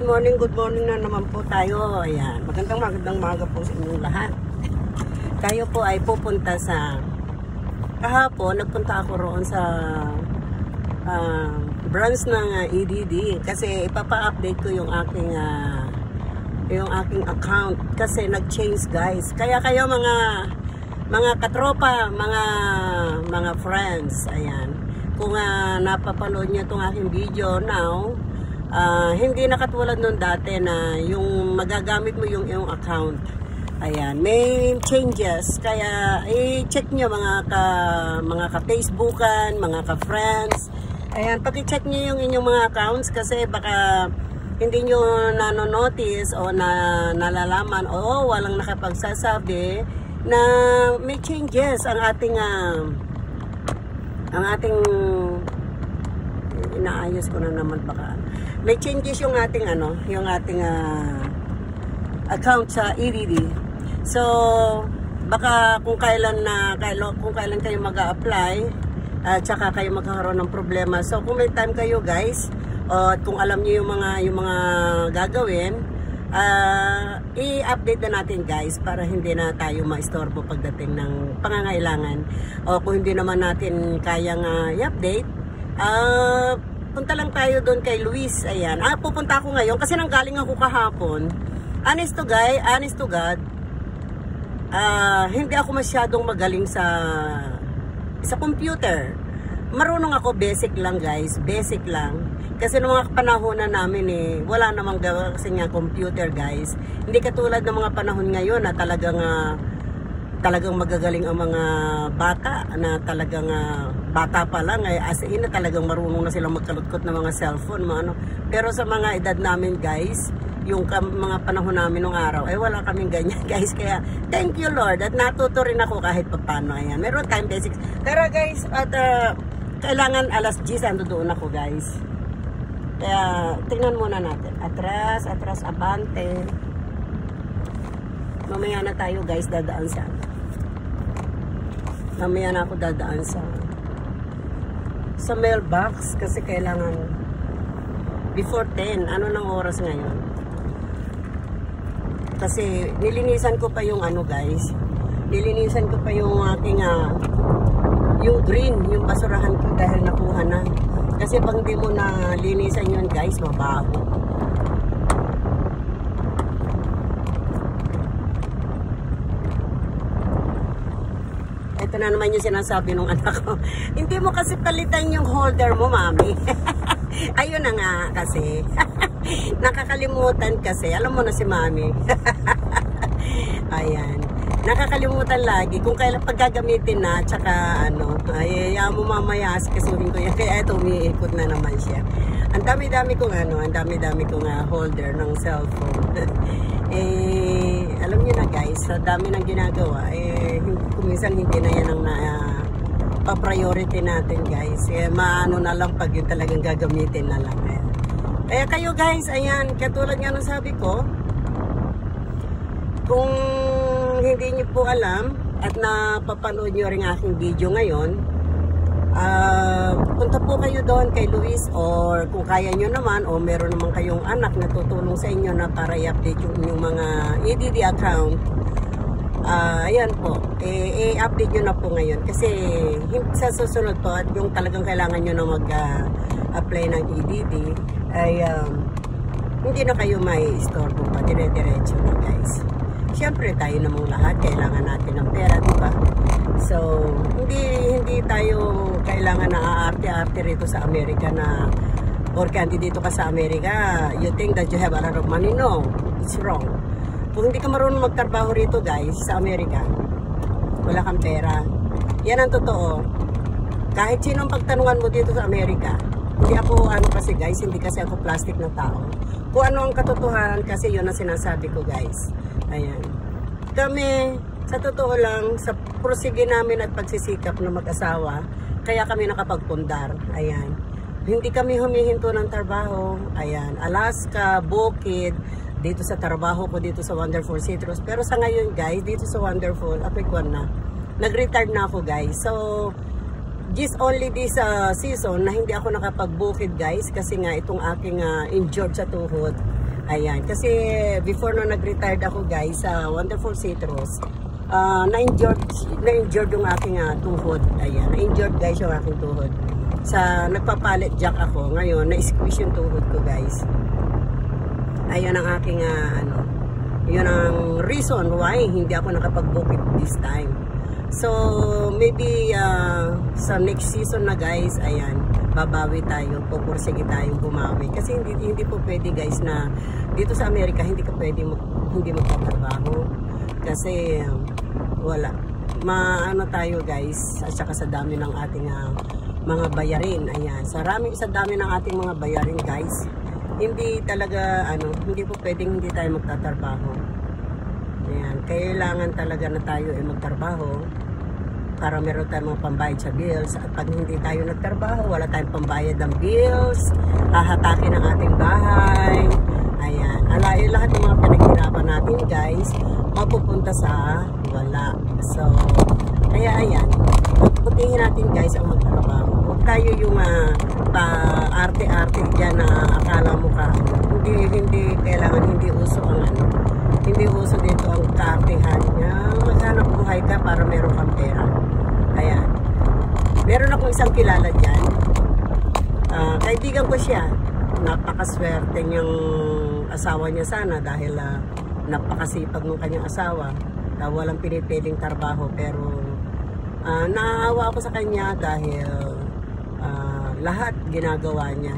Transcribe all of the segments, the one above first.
good morning na naman po tayo. Ayan, magandang maga po sa inyong lahat. Tayo po ay pupunta sa kahapon, nagpunta ako roon sa branch ng EDD kasi ipapa-update ko yung aking account kasi nag-change guys. Kaya kayo mga katropa, mga friends, ayan. Kung napapanood niyo itong aking video now, hindi na katulad nung dati na yung magagamit mo yung iyong account. Ayan, may changes. Kaya i-check nyo mga ka-Facebookan, mga ka-friends. Ayan, paki-check nyo yung inyong mga accounts kasi baka hindi nyo nanonotice o nalalaman o walang nakapagsasabi na may changes ang ating inaayos ko na naman baka may changes yung ating account sa EDD. So baka kung kailan kayo mag-a-apply at saka kayo magkakaroon ng problema. So kung may time kayo guys at kung alam niyo yung mga gagawin, i-update na natin guys para hindi na tayo ma-istorbo pagdating ng pangangailangan. O kung hindi naman natin kayang i-update, punta lang tayo doon kay Luis. Ayan. Pupunta ako ngayon kasi nanggaling ako kahapon. Honest to God, hindi ako masyadong magaling sa computer. Marunong ako basic lang guys, basic lang. Kasi noong mga panahon na namin wala namang gawa kasi nga computer guys. Hindi katulad ng mga panahon ngayon na talagang magagaling ang mga bata na talagang bata pa lang as in na talagang marunong na silang magkalutkot ng mga cellphone pero sa mga edad namin guys, yung mga panahon namin nung araw wala kaming ganyan guys, kaya thank you Lord at natuto rin ako kahit paano. Ayan, meron time basics pero guys at kailangan alas 10 ando doon ako guys, kaya tingnan muna natin atras abante. Mamaya na tayo guys dadaan sa mamaya na ako dadaan sa mailbox kasi kailangan before 10. Ano nang oras ngayon? Kasi nilinisan ko pa yung guys, nilinisan ko pa yung aking yung green, yung basurahan ko dahil nakuha na. Kasi pag di mo na linisan yun guys, mabaho. Ito na naman yung sinasabi ng anak ko. Hindi mo kasi palitan yung holder mo, mami. Ayun na nga kasi. Nakakalimutan kasi. Alam mo na si mami. Ayan. Nakakalimutan lagi kung kailan paggagamitin na. Tsaka ayaw mo mamaya asikasuhin ko yan. Kaya ito umiikot na naman siya. Ang dami-dami kong holder ng cellphone. Alam niyo na guys, sa dami ng ginagawa, kuminsan hindi na yan ang pa-priority natin guys. Maano na lang pag yun talagang gagamitin na lang. Kaya kayo guys, ayan, katulad nga ng sabi ko, kung hindi niyo po alam at napapanood niyo rin aking video ngayon, punta po kayo doon kay Luis or kung kaya nyo naman o meron naman kayong anak na tutulong sa inyo na para i-update yung mga EDD account. Ayan po, i-update nyo na po ngayon kasi sa susunod po at yung talagang kailangan nyo na mag-apply ng EDD ay hindi na kayo may istorbo pa, dire-diretso na guys. Siyempre tayo namang lahat kailangan natin ng pera, diba? So hindi tayo kailangan na aarte-arte rito sa Amerika na porque dito ka sa Amerika you think that you have a lot of money. No, it's wrong. Kung hindi ka marunong magtrabaho rito guys sa Amerika, wala kang pera. Yan ang totoo. Kahit sinong pagtanungan mo dito sa Amerika, hindi ako kasi guys, hindi kasi ako plastic na tao. Kung ano ang katotohanan kasi yun ang sinasabi ko guys. Ayan. Kami, sa totoo lang, sa prosige namin at pagsisikap na mag-asawa, kaya kami nakapagpundar. Ayan. Hindi kami humihinto ng trabaho. Ayan. Alaska, Bukid, dito sa trabaho ko, dito sa Wonderful Citrus. Pero sa ngayon guys, dito sa Wonderful, apikwan na. Nag-retire na ako guys. So, just only this season na hindi ako nakapag-bukid guys kasi nga itong aking injured sa tuhod Ayan, kasi before na nag-retired ako guys sa Wonderful Citrus, na-injured yung aking tuhod. Ayan, na-injured guys yung aking tuhod. Sa nagpapalit jack ako, ngayon na-squeeze yung tuhod ko guys. Ayun ang aking yun ang reason why hindi ako nakapag-book it this time. So maybe sa next season na guys, ayan, babawi tayo, pupursige tayong bumawi. Kasi hindi po pwede guys na dito sa Amerika hindi ka pwede hindi magtatrabaho. Kasi wala. Maano tayo guys, at saka sa dami ng ating mga bayarin. Ayan, sa dami ng ating mga bayarin guys. Hindi talaga hindi po pwedeng hindi tayo magtatrabaho. Ayan, kailangan talaga na tayo ay magtrabaho para meron tayong mga pambayad sa bills. At pag hindi tayo nagtrabaho, wala tayong pambayad ng bills, hahatakin ang ating bahay. Ayan, lahat ng mga pinaghirapan natin guys, mapupunta sa wala. So, kaya ayan, pagputihin natin guys ang magtrabaho. Huwag tayo yung pa-arte-arte dyan na akala mo ka. Hindi kailangan, hindi uso ang hindi uso dito ang kaartehan niya. Maghanap buhay ka para meron kang pera. Ayan. Meron akong isang kilala dyan. Kaibigan ko siya. Napakaswerte niyang asawa niya sana dahil napakasipag ng kanyang asawa. Walang pinipiling trabaho pero naaawa ako sa kanya dahil lahat ginagawa niya.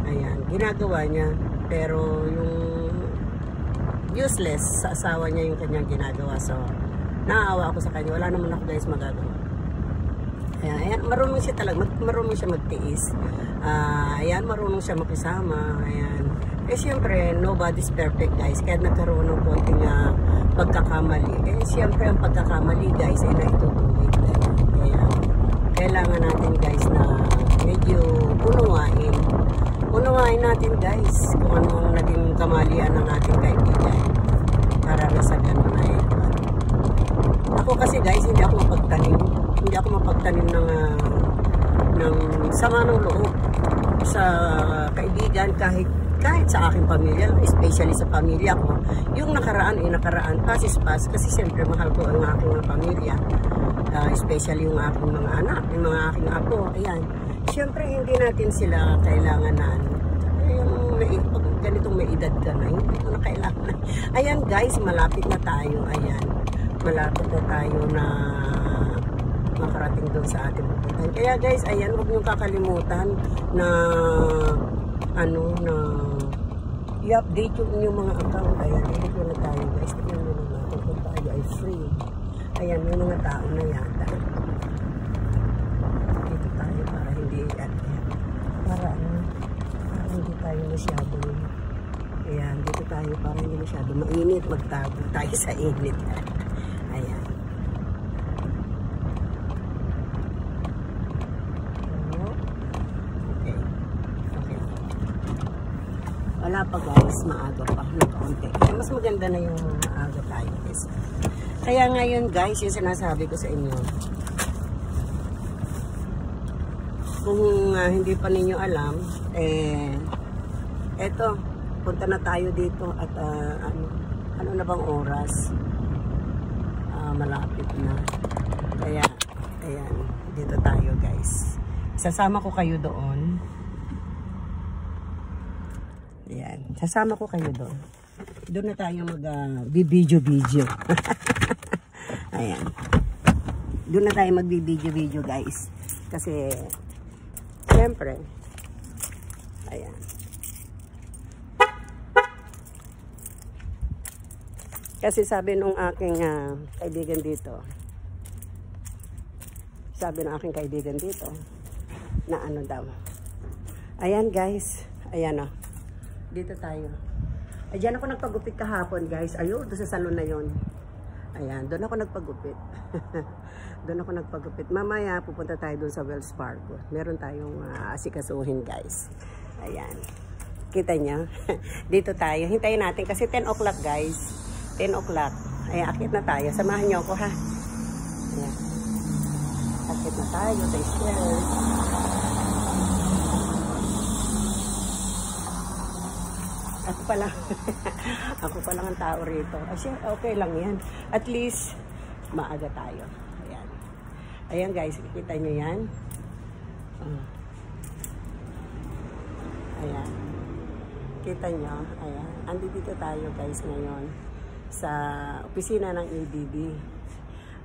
Ayan, ginagawa niya. Pero yung useless sa asawa niya yung kanyang ginagawa. So, naaawa ako sa kanya. Wala naman ako guys magagawa. Ayan, marunong siya talaga. Marunong siya magtiis. Ayan, marunong siya makisama. Ayan. Eh, siyempre, nobody's perfect guys. Kaya nagkaroon ng konting pagkakamali. Eh, siyempre, ang pagkakamali guys ay naitutuwid. Kaya, kailangan natin guys na medyo unawain natin guys kung anong naging kamalian ng ating kaibigan para na sa ganun ay ako kasi guys hindi ako mapagtanim ng sama ng loob sa kaibigan kahit sa aking pamilya, especially sa pamilya ko. Yung nakaraan pasis-pas kasi siyempre mahal ko ang aking pamilya, especially yung aking mga anak, yung mga aking apo. Ayan, siyempre hindi natin sila kailangan na ganitong may edad ka na, hindi ko na kailangan. Ayan guys, malapit na tayo. Ayan, malapit na tayo na makarating doon sa ating pupuntahan. Kaya guys, ayan, huwag niyong kakalimutan na i-update yung inyong mga account. Ayan, dito na tayo guys. Tignan mo naman kung tayo ay free. Ayan, may mga tao na yata. Dito tayo para hindi hindi tayo masyado. Ayan, dito tayo para hindi masyado mainit. Magtago tayo sa init. Ayan. Wala pa guys, maaga pa ng konti. Mas maganda na yung maaga tayo guys. Kaya ngayon guys, yung sinasabi ko sa inyo, kung hindi pa ninyo alam, eto, punta na tayo dito at ano na bang oras? Malapit na. Kaya, ayan, dito tayo guys. Sasama ko kayo doon. Ayan, sasama ko kayo doon. Doon na tayo mag-video. Ayan. Doon na tayo mag-video guys. Kasi, siyempre, ayan. Kasi sabi nung aking kaibigan dito, na ano daw. Ayan guys, ayan o. Dito tayo. Ay, dyan ako nagpagupit kahapon guys. Ayun, doon sa salon na yon. Ayan, doon ako nagpagupit. Doon ako nagpagupit. Mamaya pupunta tayo doon sa Wells Fargo. Meron tayong asikasuhin guys. Ayan. Kita niyo? Dito tayo. Hintayin natin kasi 10 o'clock guys. 10 o'clock. Ayan, akit na tayo. Samahan niyo ako ha. Ayan. Akit na tayo sa stairs. Ako pa lang. Ako pa lang ang tao rito. Kasi okay lang yan. At least, maaga tayo. Ayan. Ayan guys, kita nyo yan. Ayan. Kita nyo. Ayan. Andito tayo guys ngayon sa opisina ng EDD.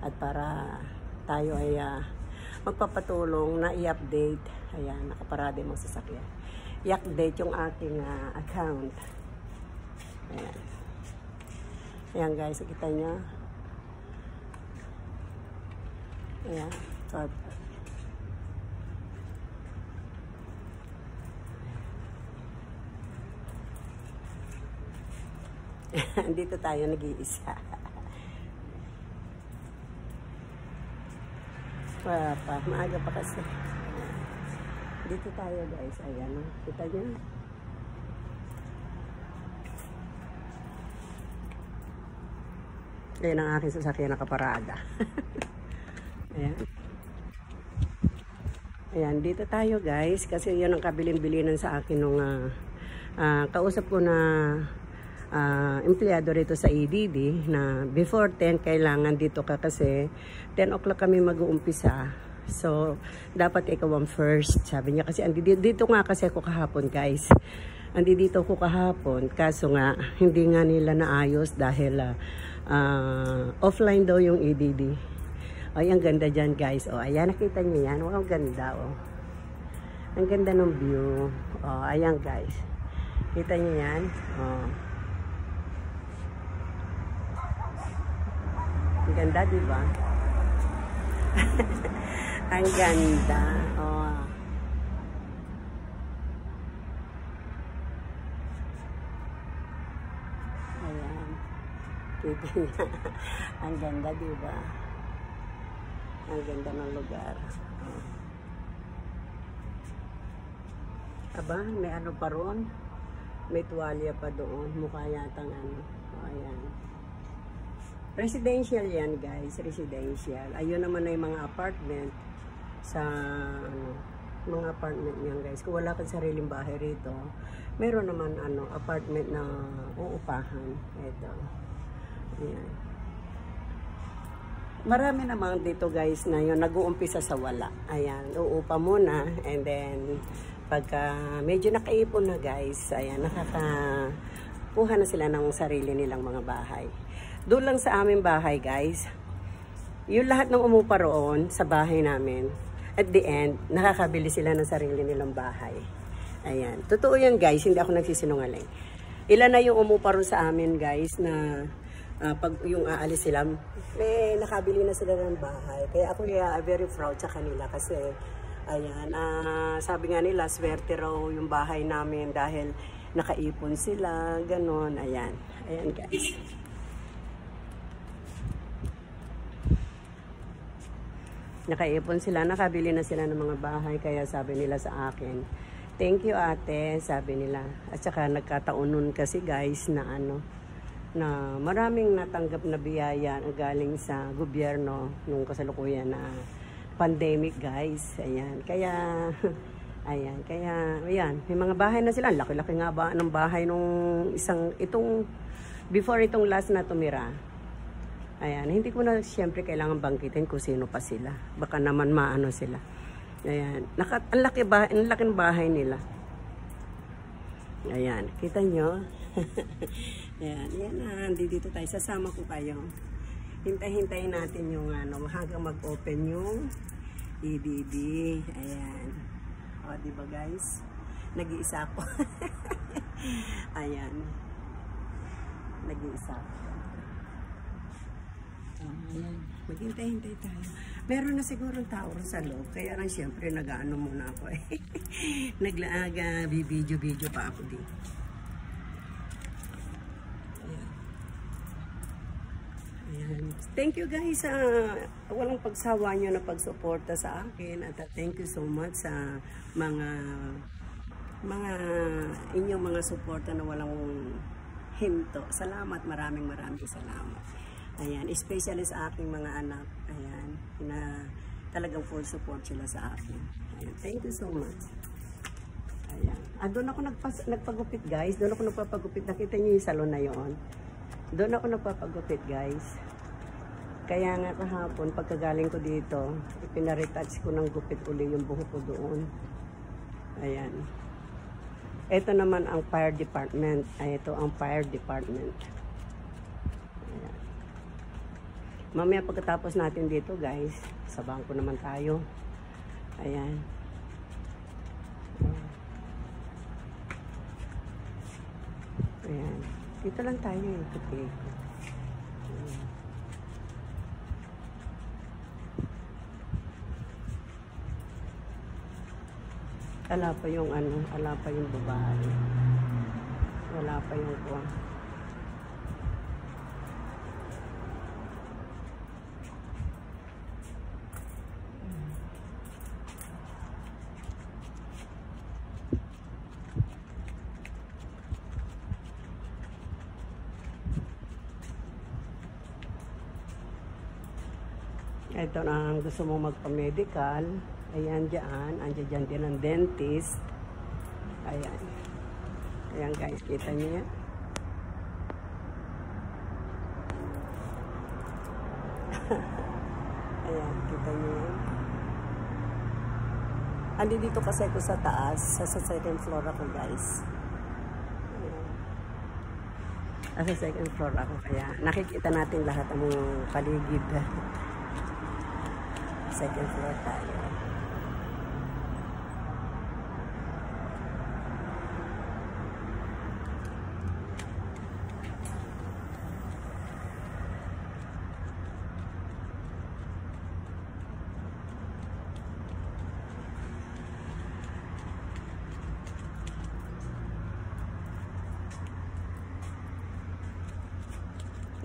At para tayo ay magpapatulong na i-update. Ayan, nakaparade mo sasakyan. I-update yung aking account. Ayan. Ayan guys, kita nyo. Ayan. So, dito tayo nag-iisa. Maaga pa kasi. Dito tayo guys. Ayan. Kita nyo. Ayan ang aking sasakyan nakaparada. Ayan. Ayan. Dito tayo guys. Kasi yun ang kabilin-bilinan sa akin nung kausap ko na empleyado rito sa EDD na before 10 kailangan dito ka kasi 10 o'clock kami mag-uumpisa. So, dapat ikaw ang first. Sabi niya kasi, dito nga kasi ako kahapon guys. Dito ako kahapon. Kaso nga, hindi nga nila naayos dahil offline daw yung EDD. Ay, ang ganda dyan guys. O, ayan, nakita niyo yan. Wow, ang ganda. O. Ang ganda ng view. O, ayan guys. Kita niyo yan. O. Ang ganda, diba? Ang ganda. Oh. Ayan. Kita niya. Ang ganda, diba? Ang ganda ng lugar. Oh. Aba, may ano pa ron? May tuwalya pa doon. Mukha yatang ano. Oh, ayan. Residential yan guys, residential. Ayun naman na yung mga apartment sa ano, mga apartment yan guys. Kung wala kang sariling bahay rito, meron naman ano, apartment na uupahan. Ito. Ayan. Marami naman dito guys na yun, nag-uumpisa sa wala. Ayan, uupa muna and then pagka medyo nakaipon na guys, ayan, nakakakuha na sila ng sarili nilang mga bahay. Doon lang sa aming bahay guys, yung lahat ng umupa roon sa bahay namin, at the end, nakakabili sila ng sarili nilang bahay. Ayan. Totoo yan guys, hindi ako nagsisinungaling. Ilan na yung umupa roon sa amin guys na pag yung aalis sila, nakabili na sila ng bahay. Kaya ako very proud sa kanila kasi ayan, sabi nga nila, swerte raw yung bahay namin dahil nakaipon sila, ganon. Ayan. Ayan guys. Nakaipon sila, nakabili na sila ng mga bahay, kaya sabi nila sa akin, thank you ate, sabi nila. At saka nagkataon nun kasi guys na ano, na maraming natanggap na biyaya galing sa gobyerno nung kasalukuyan na pandemic guys. Ayan, kaya ayan, may mga bahay na sila. Laki-laki nga ba ng bahay nung before itong last na tumira. Ayan, hindi ko na siyempre kailangan bangkitin kung sino pa sila. Baka naman maano sila. Ayan, ang laking bahay nila. Ayan, kita nyo? Ayan, dito tayo. Sasama ko kayo. Hintay-hintayin natin yung ano, hanggang mag-open yung EDD. Ayan. O, diba guys? Nag-iisa ako. Ayan. Nag-iisa ako. Ayan. Maghintay-hintay tayo. Meron na siguro tao sa loob. Kaya lang siyempre nag-ano muna ako eh. Naglaaga, video pa ako dito. Ayan. Ayan. Thank you guys sa walang pagsawa nyo na pagsuporta sa akin. At thank you so much sa mga inyong mga suporta na walang hinto. Salamat, maraming salamat. Ayan, especially sa aking mga anak. Ayan, na talagang full support sila sa akin. Ayan, thank you so much. Ayan. Doon ako nagpagupit guys. Doon ako nagpapagupit. Nakita niyo yung salon na yon. Doon ako nagpapagupit guys. Kaya nga kahapon, pagkagaling ko dito, ipinaretouch ko ng gupit uli yung buhok ko doon. Ayan. Ito naman ang fire department. Ay, ito ang fire department. Ayan. Mamaya pagkatapos natin dito guys, sa bangko naman tayo. Ayan. Ayan. Dito lang tayo yung puti. Ala pa yung ano, ala pa yung babae. Wala pa yung kuha. Ito na ang gusto mong magpa-medical. Ayan dyan. Andiyan dyan din ang dentist. Ayan. Ayan guys. Kita niyo yan? Ayan. Kita niyo yan? Andi dito kasi ako sa taas. Sa second floor ako guys. Ayan. Sa second floor ako. Kaya nakikita natin lahat ang mga paligid. Second floor tayo.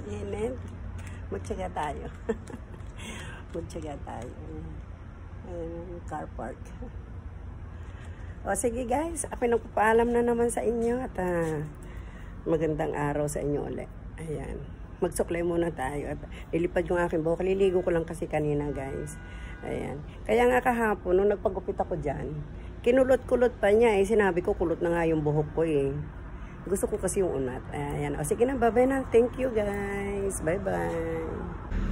Init. Magtsaga tayo. Magtsaga tayo. Ayan, car park. O sige guys, ako nagpapaalam na naman sa inyo at magandang araw sa inyo ulit. Ayan. Magsuklay muna tayo at nilipad yung aking buhok. Liligo ko lang kasi kanina guys. Ayan. Kaya nga kahapon, nung nagpagupit ako dyan, kinulot-kulot pa niya eh. Sinabi ko, kulot na nga yung buhok ko eh. Gusto ko kasi yung unat. Ayan. O sige na, bye-bye na. Thank you guys. Bye-bye.